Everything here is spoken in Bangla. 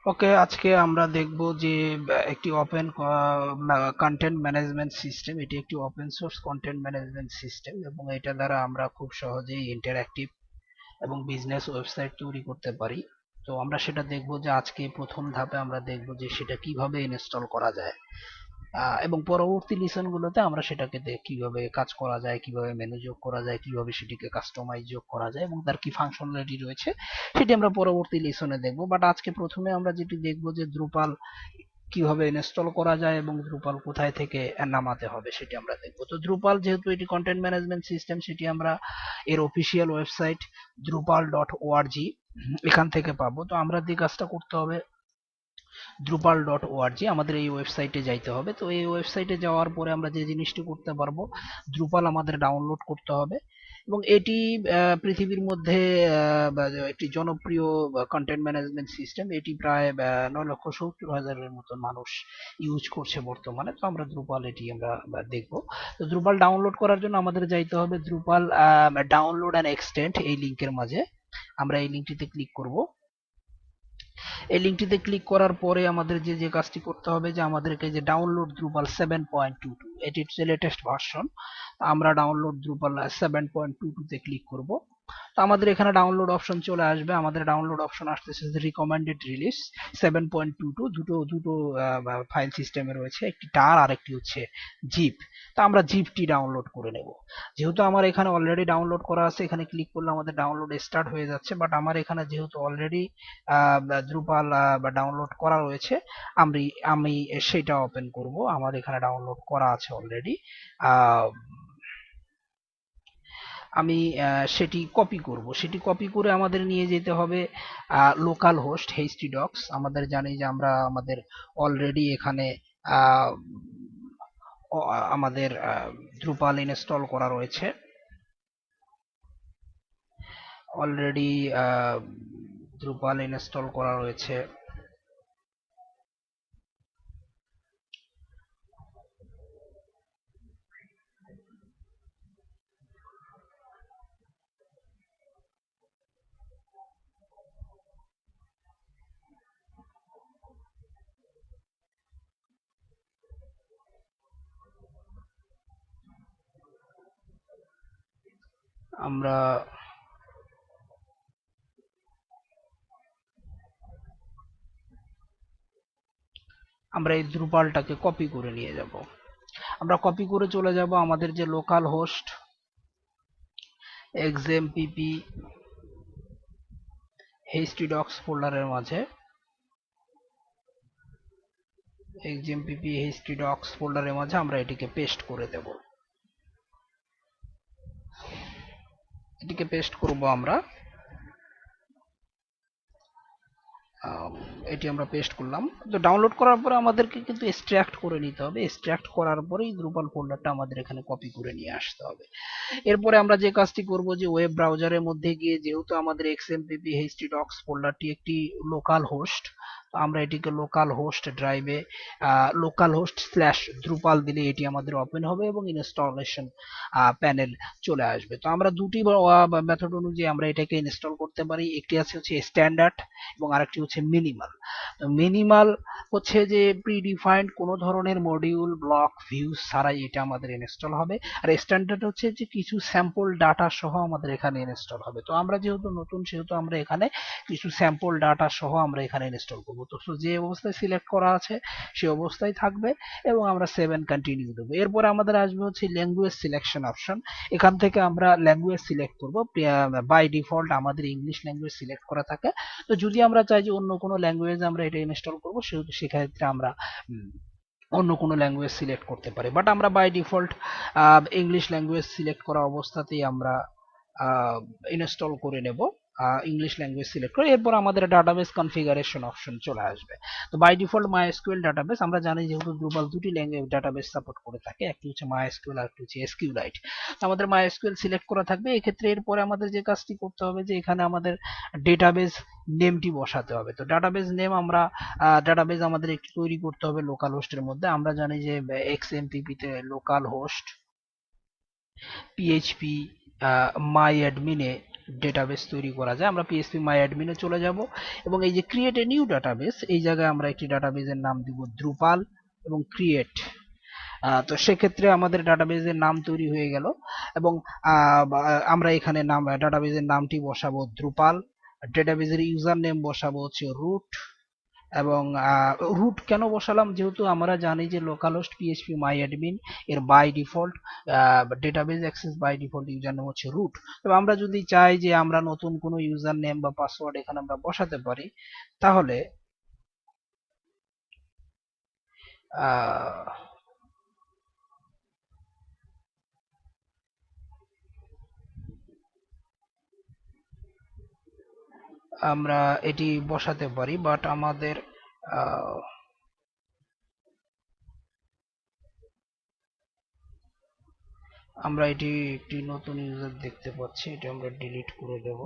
ওকে, আজকে আমরা দেখব যে একটি ওপেন কন্টেন্ট ম্যানেজমেন্ট সিস্টেম। এটি একটি open source content management system এবং এটা দ্বারা আমরা খুব সহজেই ইন্টারঅ্যাক্টিভ এবং বিজনেস ওয়েবসাইট তৈরি করতে পারি। তো আমরা সেটা দেখব যে আজকে প্রথম ধাপে আমরা দেখব যে সেটা কিভাবে ইনস্টল করা যায়, এবং পরবর্তী লিসন গুলোতে আমরা সেটাকে কিভাবে কাজ করা যায়, কিভাবে মেনু যোগ করা যায়, কিভাবে সেটিকে কাস্টমাইজ যোগ করা যায় এবং তার কি ফাংশনালিটি রয়েছে সেটি আমরা পরবর্তী লিসনে দেখব। বাট আজকে প্রথমে আমরা যেটি দেখব যে দ্রুপাল কিভাবে ইনস্টল করা যায় এবং দ্রুপাল কোথায় থেকে নামাতে হবে সেটি আমরা দেখব। তো দ্রুপাল যেহেতু এটি কন্টেন্ট ম্যানেজমেন্ট সিস্টেম, সেটি আমরা এর অফিসিয়াল ওয়েবসাইট drupal.org এখান থেকে পাবো। তো আমরা যে কাজটা করতে হবে, drupal.org আমাদের এই ওয়েবসাইটে যাইতে হবে। তো এই ওয়েবসাইটে যাওয়ার পরে আমরা যে জিনিসটি করতে পারবো, দ্রুপাল আমাদের ডাউনলোড করতে হবে এবং এটি পৃথিবীর মধ্যে একটি জনপ্রিয় কন্টেন্ট ম্যানেজমেন্ট সিস্টেম। এটি প্রায় 9,70,000-এর মতো মানুষ ইউজ করছে বর্তমানে। তো আমরা দ্রুপাল এটি আমরা দেখব। তো দ্রুপাল ডাউনলোড করার জন্য আমাদের যাইতে হবে দ্রুপাল ডাউনলোড অ্যান্ড এক্সটেন্ড এই লিঙ্কের মাঝে। আমরা এই লিঙ্কটিতে ক্লিক করব। এই লিঙ্কটিতে ক্লিক করার পরে আমাদের যে যে কাজটি করতে হবে, যে আমাদেরকে যে ডাউনলোড দ্রুপাল 7.22 এটি হচ্ছে লেটেস্ট ভার্সন। আমরা ডাউনলোড দ্রুপাল 7.22 তে ক্লিক করব। তো আমাদের এখানে ডাউনলোড অপশন চলে আসবে। আমাদের ডাউনলোড অপশন আসতেছে রিকমেন্ডেড রিলিজ 7.22। দুটো দুটো ফাইল সিস্টেমে রয়েছে, একটি টার আর একটি হচ্ছে জিপ। তো আমরা জিপটি ডাউনলোড করে নেব। যেহেতু আমার এখানে অলরেডি ডাউনলোড করা আছে, এখানে ক্লিক করলে আমাদের ডাউনলোড স্টার্ট হয়ে যাচ্ছে। বাট আমার এখানে যেহেতু অলরেডি দ্রুপাল ডাউনলোড করা রয়েছে, আমি আমি সেটা ওপেন করব। আমার এখানে ডাউনলোড করা আছে অলরেডি। আমি সেটি কপি করব। সেটি কপি করে আমাদের নিয়ে যেতে হবে লোকাল হোস্ট htdocs। আমাদের জানি যে আমরা আমাদের অলরেডি এখানে আহ, আমাদের দ্রুপাল ইনস্টল করা রয়েছে অলরেডি। দ্রুপাল ইনস্টল করা রয়েছে। আমরা আমরা এই দ্রুপালটাকে কপি করে নিয়ে যাব। আমরা কপি করে চলে যাব আমাদের যে লোকাল হোস্ট xmpp htdocs ফোল্ডারের মাঝে। xmpp htdocs ফোল্ডারের মাঝে আমরা এটিকে পেস্ট করে দেব। এটিকে পেস্ট করব আমরা। এটি আমরা পেস্ট করলাম। তো ডাউনলোড করার পরে আমাদেরকে কিন্তু এক্সট্রাক্ট করে নিতে হবে। এক্সট্রাক্ট করার পরেই দ্রুপাল ফোল্ডারটা আমাদের এখানে কপি করে নিয়ে আসতে হবে। এরপরে আমরা যে কাজটি করব, যে ওয়েব ব্রাউজারের মধ্যে গিয়ে, যেহেতু আমাদের xmpp htdocs ফোল্ডারটি একটি লোকাল হোস্ট, তো আমরা এটিকে লোকাল হোস্ট ড্রাইভে লোকাল হোস্ট স্ল্যাশ দ্রুপাল দিলে এটি আমাদের ওপেন হবে এবং ইনস্টলেশন প্যানেল চলে আসবে। তো আমরা দুটি মেথড অনুযায়ী আমরা এটাকে ইনস্টল করতে পারি। একটি আছে হচ্ছে স্ট্যান্ডার্ড এবং আরেকটি হচ্ছে মিনিমাল। মিনিমাল হচ্ছে যে প্রিডিফাইন্ড কোনো ধরনের মডিউল ব্লক ভিউজ ছাড়াই এটা আমাদের ইনস্টল হবে। আর স্ট্যান্ডার্ড হচ্ছে যে কিছু স্যাম্পল ডাটা সহ আমাদের এখানে ইনস্টল হবে। তো আমরা যেহেতু নতুন, সেহেতু আমরা এখানে কিছু স্যাম্পল ডাটা সহ আমরা এখানে ইনস্টল করবো। তো যে অবস্থায় সিলেক্ট করা আছে সে অবস্থায় থাকবে এবং আমরা সেভ এন্ড কন্টিনিউ দেবো। এরপরে আমাদের আসবে হচ্ছে ল্যাঙ্গুয়েজ সিলেকশন অপশন। এখান থেকে আমরা ল্যাঙ্গুয়েজ সিলেক্ট করব। বাই ডিফল্ট আমাদের ইংলিশ ল্যাঙ্গুয়েজ সিলেক্ট করা থাকে। তো যদি আমরা চাই যে অন্য কোনো ল্যাঙ্গুয়েজ আমরা এটা ইনস্টল করবো, সেহেতু সেক্ষেত্রে আমরা অন্য কোনো ল্যাঙ্গুয়েজ সিলেক্ট করতে পারি। বাট আমরা by default English language select করা অবস্থাতেই আমরা ইনস্টল করে নেব। ইংলিশ ল্যাঙ্গুয়েজ সিলেক্ট করে এরপর আমাদের ডাটাবেস কনফিগারেশন অপশন চলে আসবে। তো বাই ডিফল্ট মাইএসকিউএল ডাটাবেস, আমরা জানি যেহেতু দ্রুপাল দুটি ল্যাঙ্গুয়েজ ডাটাবেস সাপোর্ট করে থাকে, একটি হচ্ছে মাইএসকিউএল আর একটি হচ্ছে এসকিউলাইট। তো আমাদের মাইএসকিউএল সিলেক্ট করা থাকবে। এক্ষেত্রে এরপরে আমাদের যে কাজটি করতে হবে, যে এখানে আমাদের ডেটাবেস নেমটি বসাতে হবে। তো ডাটাবেস নেম আমরা ডাটাবেস আমাদের একটি তৈরি করতে হবে লোকাল হোস্টের মধ্যে। আমরা জানি যে এক্সএমপিপি তে লোকাল হোস্ট পিএইচপি মাই অ্যাডমিনে ডেটাবেস তৈরি করা যায়। আমরা পিএইচপি মাই অ্যাডমিনে চলে যাব এবং এই যে ক্রিয়েট এ নিউ ডাটাবেস, এই জায়গায় আমরা একটি ডাটাবেসের নাম দিব দ্রুপাল এবং ক্রিয়েট। তো সেক্ষেত্রে আমাদের ডাটাবেসের নাম তৈরি হয়ে গেল এবং আমরা এখানে নাম ডাটাবেসের নামটি বসাবো দ্রুপাল, ডেটাবেসের ইউজার নেম বসাবো হচ্ছে রুট এবং রুট কেন বসালাম, যেহেতু আমরা জানি যে লোকালহোস্ট পিএইচপি মাই অ্যাডমিন এর by default database access by default user name হচ্ছে রুট। তবে আমরা যদি চাই যে আমরা নতুন কোনো ইউজার নেম বা পাসওয়ার্ড এখানে আমরা বসাতে পারি, তাহলে আমরা এটি বসাতে পারি, বাট আমাদের আমরা এটি একটি নতুন ইউজার দেখতে পাচ্ছি, এটা আমরা ডিলিট করে দেব।